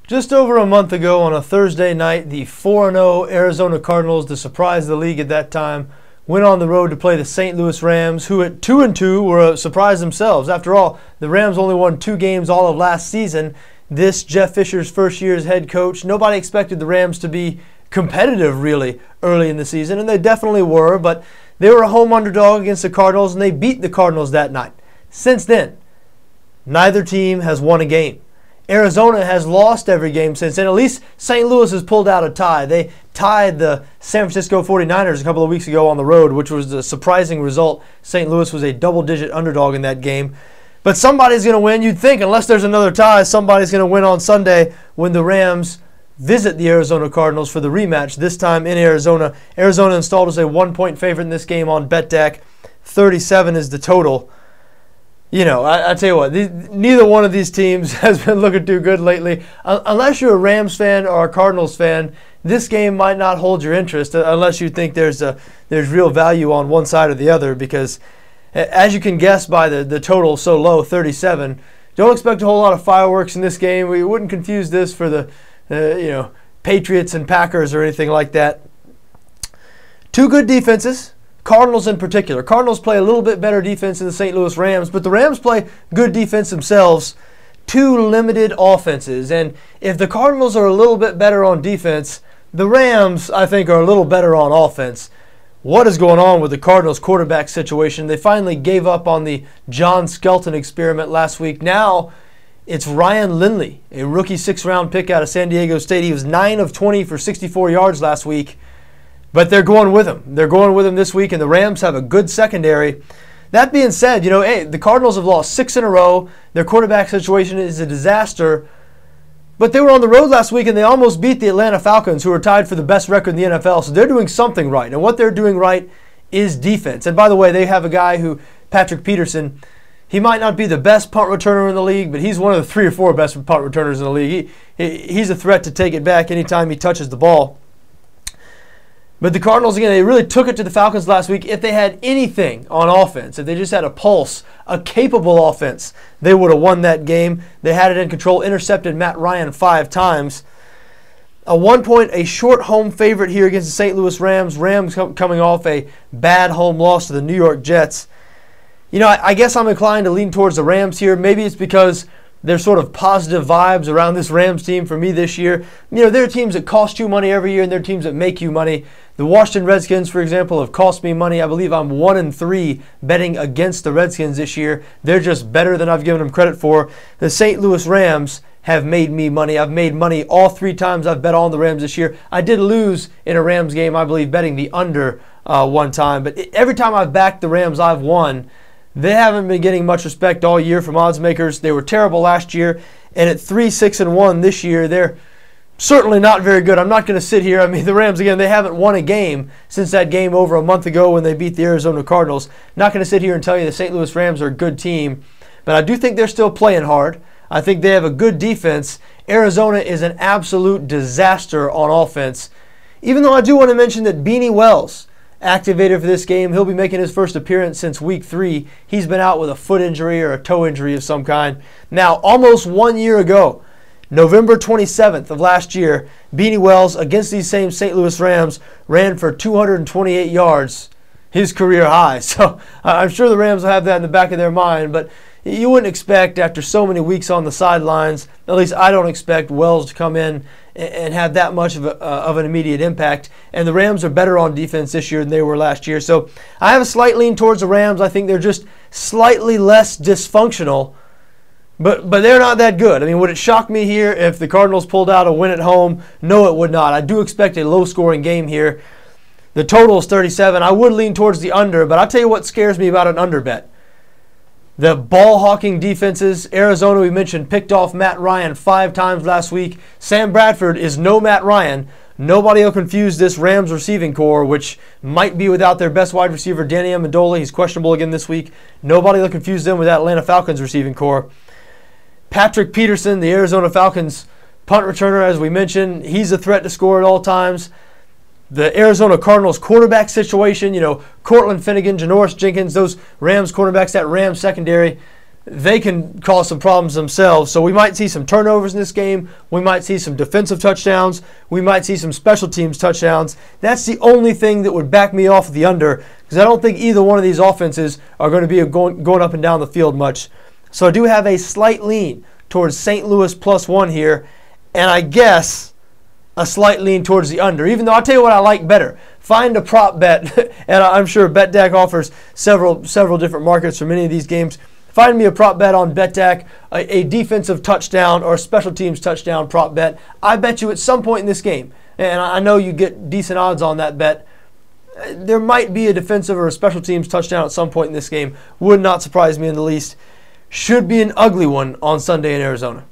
Just over a month ago on a Thursday night, the 4-0 Arizona Cardinals, the surprise of the league at that time, went on the road to play the St. Louis Rams, who at 2-2 were a surprise themselves. After all, the Rams only won 2 games all of last season. This Jeff Fisher's first year as head coach. Nobody expected the Rams to be competitive really early in the season, and they definitely were, but they were a home underdog against the Cardinals, and they beat the Cardinals that night. Since then, neither team has won a game. Arizona has lost every game since then. At least St. Louis has pulled out a tie. They tied the San Francisco 49ers a couple of weeks ago on the road, which was a surprising result. St. Louis was a double-digit underdog in that game. But somebody's going to win, you'd think. Unless there's another tie, somebody's going to win on Sunday when the Rams visit the Arizona Cardinals for the rematch, this time in Arizona. Arizona installed as a 1-point favorite in this game on BETDAQ. 37 is the total. You know, I tell you what, neither one of these teams has been looking too good lately. Unless you're a Rams fan or a Cardinals fan, this game might not hold your interest unless you think there's real value on one side or the other, because as you can guess by the total so low, 37, don't expect a whole lot of fireworks in this game. We wouldn't confuse this for the Patriots and Packers or anything like that. Two good defenses. Cardinals in particular. Cardinals play a little bit better defense than the St. Louis Rams, but the Rams play good defense themselves. Two limited offenses. And if the Cardinals are a little bit better on defense, the Rams, I think, are a little better on offense. What is going on with the Cardinals quarterback situation? They finally gave up on the John Skelton experiment last week. Now it's Ryan Lindley, a rookie 6th-round pick out of San Diego State. He was 9 of 20 for 64 yards last week. But they're going with him. They're going with him this week, and the Rams have a good secondary. That being said, the Cardinals have lost 6 in a row. Their quarterback situation is a disaster. But they were on the road last week, and they almost beat the Atlanta Falcons, who are tied for the best record in the NFL. So they're doing something right. And what they're doing right is defense. And by the way, they have a guy Patrick Peterson, he might not be the best punt returner in the league, but he's one of the 3 or 4 best punt returners in the league. He's a threat to take it back anytime he touches the ball. But the Cardinals, again, they really took it to the Falcons last week. If they had anything on offense, if they just had a pulse, a capable offense, they would have won that game. They had it in control, intercepted Matt Ryan 5 times. A 1-point, a short home favorite here against the St. Louis Rams. Rams coming off a bad home loss to the New York Jets. I guess I'm inclined to lean towards the Rams here. Maybe it's because there's sort of positive vibes around this Rams team for me this year. There are teams that cost you money every year, and there are teams that make you money. The Washington Redskins, for example, have cost me money. I believe I'm 1-3 betting against the Redskins this year. They're just better than I've given them credit for. The St. Louis Rams have made me money. I've made money all 3 times I've bet on the Rams this year. I did lose in a Rams game, I believe, betting the under one time. But every time I've backed the Rams, I've won. They haven't been getting much respect all year from odds makers. They were terrible last year, and at 3-6-1 this year, they're certainly not very good. I'm not going to sit here. The Rams, again, they haven't won a game since that game over a month ago when they beat the Arizona Cardinals. Not going to sit here and tell you the St. Louis Rams are a good team, but I do think they're still playing hard. I think they have a good defense. Arizona is an absolute disaster on offense. Even though I do want to mention that Beanie Wells activated for this game. He'll be making his first appearance since week 3. He's been out with a foot injury or a toe injury of some kind. Now, almost 1 year ago, November 27th of last year, Beanie Wells, against these same St. Louis Rams, ran for 228 yards, his career high. So I'm sure the Rams will have that in the back of their mind, but you wouldn't expect, after so many weeks on the sidelines, at least I don't expect Wells to come in and have that much of an immediate impact. And the Rams are better on defense this year than they were last year. So I have a slight lean towards the Rams. I think they're just slightly less dysfunctional, but they're not that good. Would it shock me here if the Cardinals pulled out a win at home? No, it would not. I do expect a low-scoring game here. The total is 37. I would lean towards the under, but I'll tell you what scares me about an under bet. The ball-hawking defenses. Arizona, we mentioned, picked off Matt Ryan 5 times last week. Sam Bradford is no Matt Ryan. Nobody will confuse this Rams receiving core, which might be without their best wide receiver, Danny Amendola. He's questionable again this week. Nobody will confuse them with that Atlanta Falcons receiving core. Patrick Peterson, the Arizona Falcons punt returner, as we mentioned, he's a threat to score at all times. The Arizona Cardinals quarterback situation, Cortland Finnegan, Janoris Jenkins, those Rams cornerbacks, that Rams secondary, they can cause some problems themselves. So we might see some turnovers in this game. We might see some defensive touchdowns. We might see some special teams touchdowns. That's the only thing that would back me off the under, because I don't think either one of these offenses are going to be going up and down the field much. So I do have a slight lean towards St. Louis +1 here, and I guess a slight lean towards the under, even though I'll tell you what I like better. Find a prop bet, and I'm sure BETDAQ offers several different markets for many of these games. Find me a prop bet on BETDAQ, a defensive touchdown or a special teams touchdown prop bet. I bet you at some point in this game, and I know you get decent odds on that bet, there might be a defensive or a special teams touchdown at some point in this game. Would not surprise me in the least. Should be an ugly one on Sunday in Arizona.